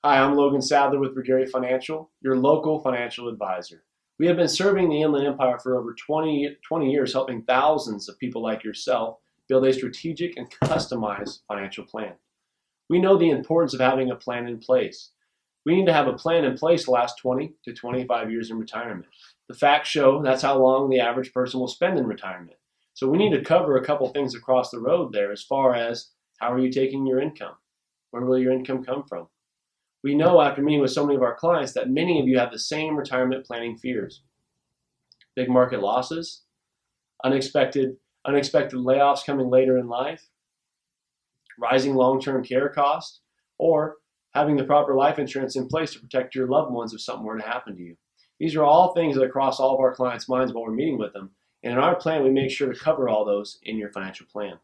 Hi, I'm Logan Sadler with Ruggieri Financial, your local financial advisor. We have been serving the Inland Empire for over 20 years, helping thousands of people like yourself build a strategic and customized financial plan. We know the importance of having a plan in place. We need to have a plan in place to last 20 to 25 years in retirement. The facts show that's how long the average person will spend in retirement. So we need to cover a couple things across the road there as far as how are you taking your income? Where will your income come from? We know after meeting with so many of our clients that many of you have the same retirement planning fears. Big market losses, unexpected layoffs coming later in life, rising long-term care costs, or having the proper life insurance in place to protect your loved ones if something were to happen to you. These are all things that cross all of our clients' minds while we're meeting with them. And in our plan, we make sure to cover all those in your financial plan.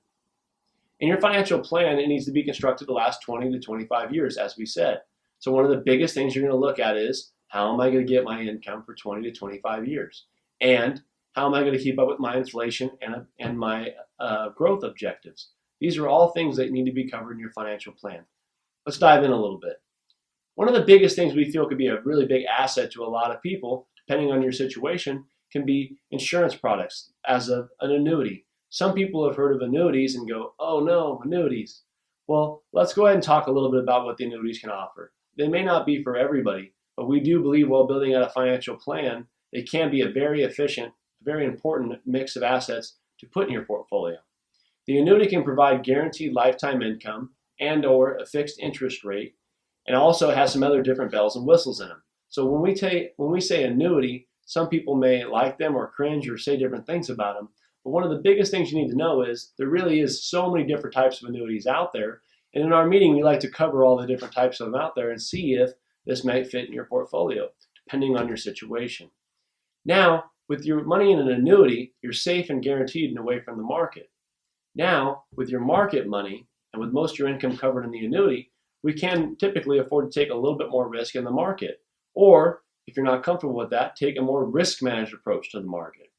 In your financial plan, it needs to be constructed to last 20 to 25 years, as we said. So one of the biggest things you're going to look at is, how am I going to get my income for 20 to 25 years? And how am I going to keep up with my inflation and my growth objectives? These are all things that need to be covered in your financial plan. Let's dive in a little bit. One of the biggest things we feel could be a really big asset to a lot of people, depending on your situation, can be insurance products as an annuity. Some people have heard of annuities and go, oh no, annuities. Well, let's go ahead and talk a little bit about what the annuities can offer. They may not be for everybody, but we do believe while building out a financial plan, they can be a very efficient, very important mix of assets to put in your portfolio. The annuity can provide guaranteed lifetime income and or a fixed interest rate, and also has some other different bells and whistles in them. So when we say annuity, some people may like them or cringe or say different things about them, but one of the biggest things you need to know is there really is so many different types of annuities out there. And in our meeting, we like to cover all the different types of them out there and see if this might fit in your portfolio, depending on your situation. Now, with your money in an annuity, you're safe and guaranteed and away from the market. Now, with your market money, and with most of your income covered in the annuity, we can typically afford to take a little bit more risk in the market. Or, if you're not comfortable with that, take a more risk-managed approach to the market.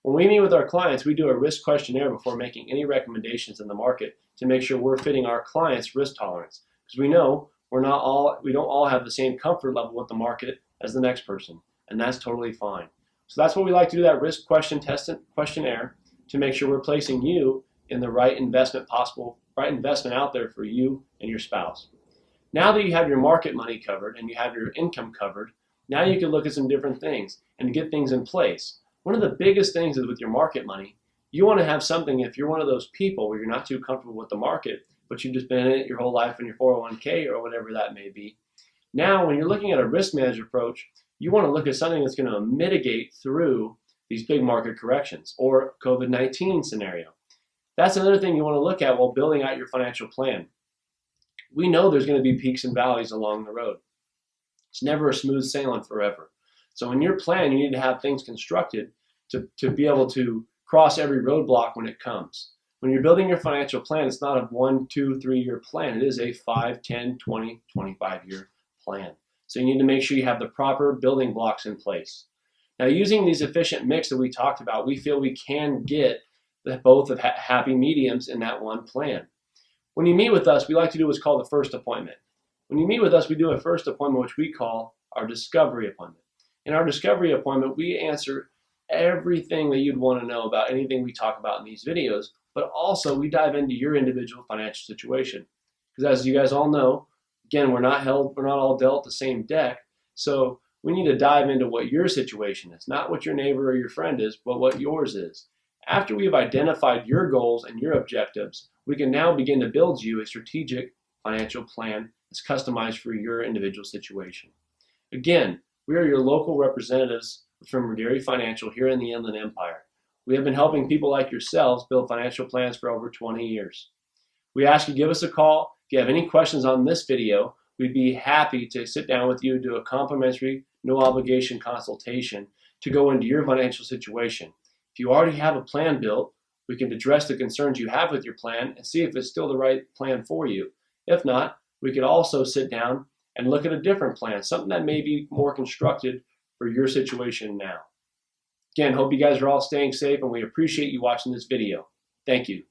When we meet with our clients, we do a risk questionnaire before making any recommendations in the market to make sure we're fitting our clients' risk tolerance. Because we know we don't all have the same comfort level with the market as the next person, and that's totally fine. So that's what we like to do, that risk questionnaire, to make sure we're placing you in the right investment out there for you and your spouse. Now that you have your market money covered and you have your income covered, now you can look at some different things and get things in place. One of the biggest things is with your market money, you want to have something, if you're one of those people where you're not too comfortable with the market, but you've just been in it your whole life in your 401k or whatever that may be. Now, when you're looking at a risk managed approach, you want to look at something that's going to mitigate through these big market corrections or COVID-19 scenario. That's another thing you want to look at while building out your financial plan. We know there's going to be peaks and valleys along the road. It's never a smooth sailing forever. So in your plan, you need to have things constructed to be able to cross every roadblock when it comes. When you're building your financial plan, it's not a 1, 2, 3 year plan. It is a 5, 10, 20, 25 year plan. So you need to make sure you have the proper building blocks in place. Now, using these efficient mix that we talked about, we feel we can get both of happy mediums in that one plan. When you meet with us, we like to do what's called the first appointment. When you meet with us, we do a first appointment, which we call our discovery appointment. In our discovery appointment, we answer everything that you'd want to know about anything we talk about in these videos, but also we dive into your individual financial situation. Because as you guys all know, again, we're not all dealt the same deck, so we need to dive into what your situation is, not what your neighbor or your friend is, but what yours is. After we've identified your goals and your objectives, we can now begin to build you a strategic financial plan that's customized for your individual situation. Again, we are your local representatives from Ruggieri Financial here in the Inland Empire. We have been helping people like yourselves build financial plans for over 20 years. We ask you to give us a call. If you have any questions on this video, we'd be happy to sit down with you and do a complimentary, no obligation consultation to go into your financial situation. If you already have a plan built, we can address the concerns you have with your plan and see if it's still the right plan for you. If not, we could also sit down and look at a different plan, something that may be more constructed for your situation now. Again, hope you guys are all staying safe, and we appreciate you watching this video. Thank you.